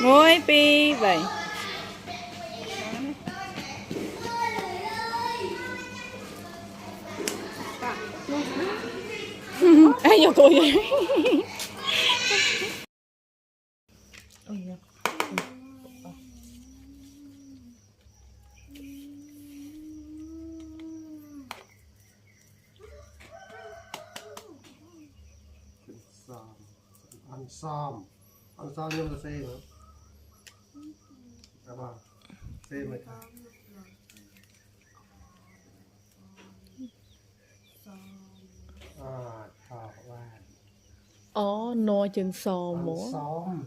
Mỗi pi vậy. Ai vô cô vậy? Ăn xóm nhưng mà xe nữa các bạn xe mà thọ qua No chừng sò ăn múa. xóm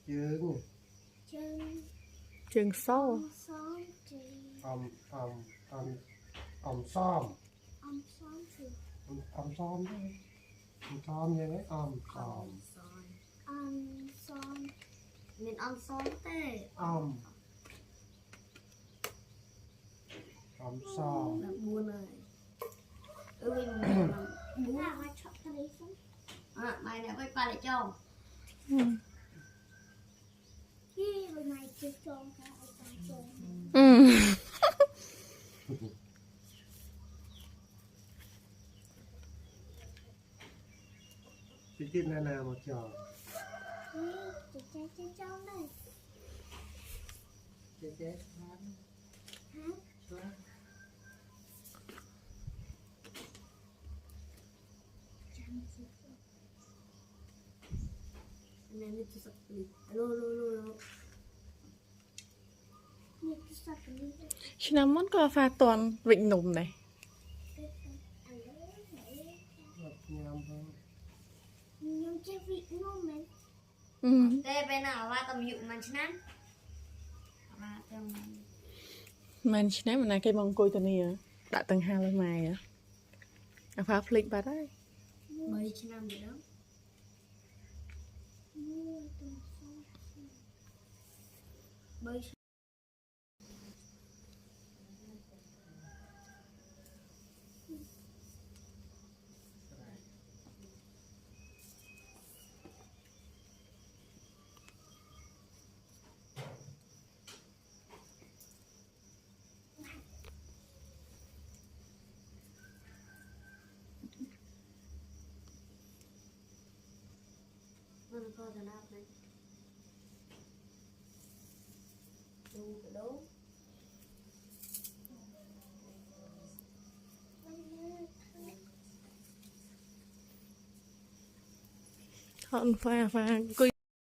chừng Chừng sâu. ầm ầm ầm ầm xóm ầm xóm đấy ầm xóm như đấy ầm xóm mình ăn xóm tê ầm xóm là buồn rồi mình buồn mày này quay qua lại cho cái này là một trò chết nên mình sẽ alo alo Cinnamon có pha toàn vịnh nùng này. tê bên nào qua tầm dụ mình chán Mình nãy mà này cây bông cùi tụi này đã từng hai lần mày á. À pha flick bà đấy. mấy năm vậy đó bơi con coi thằng nào này đâu Hòn pha cùi.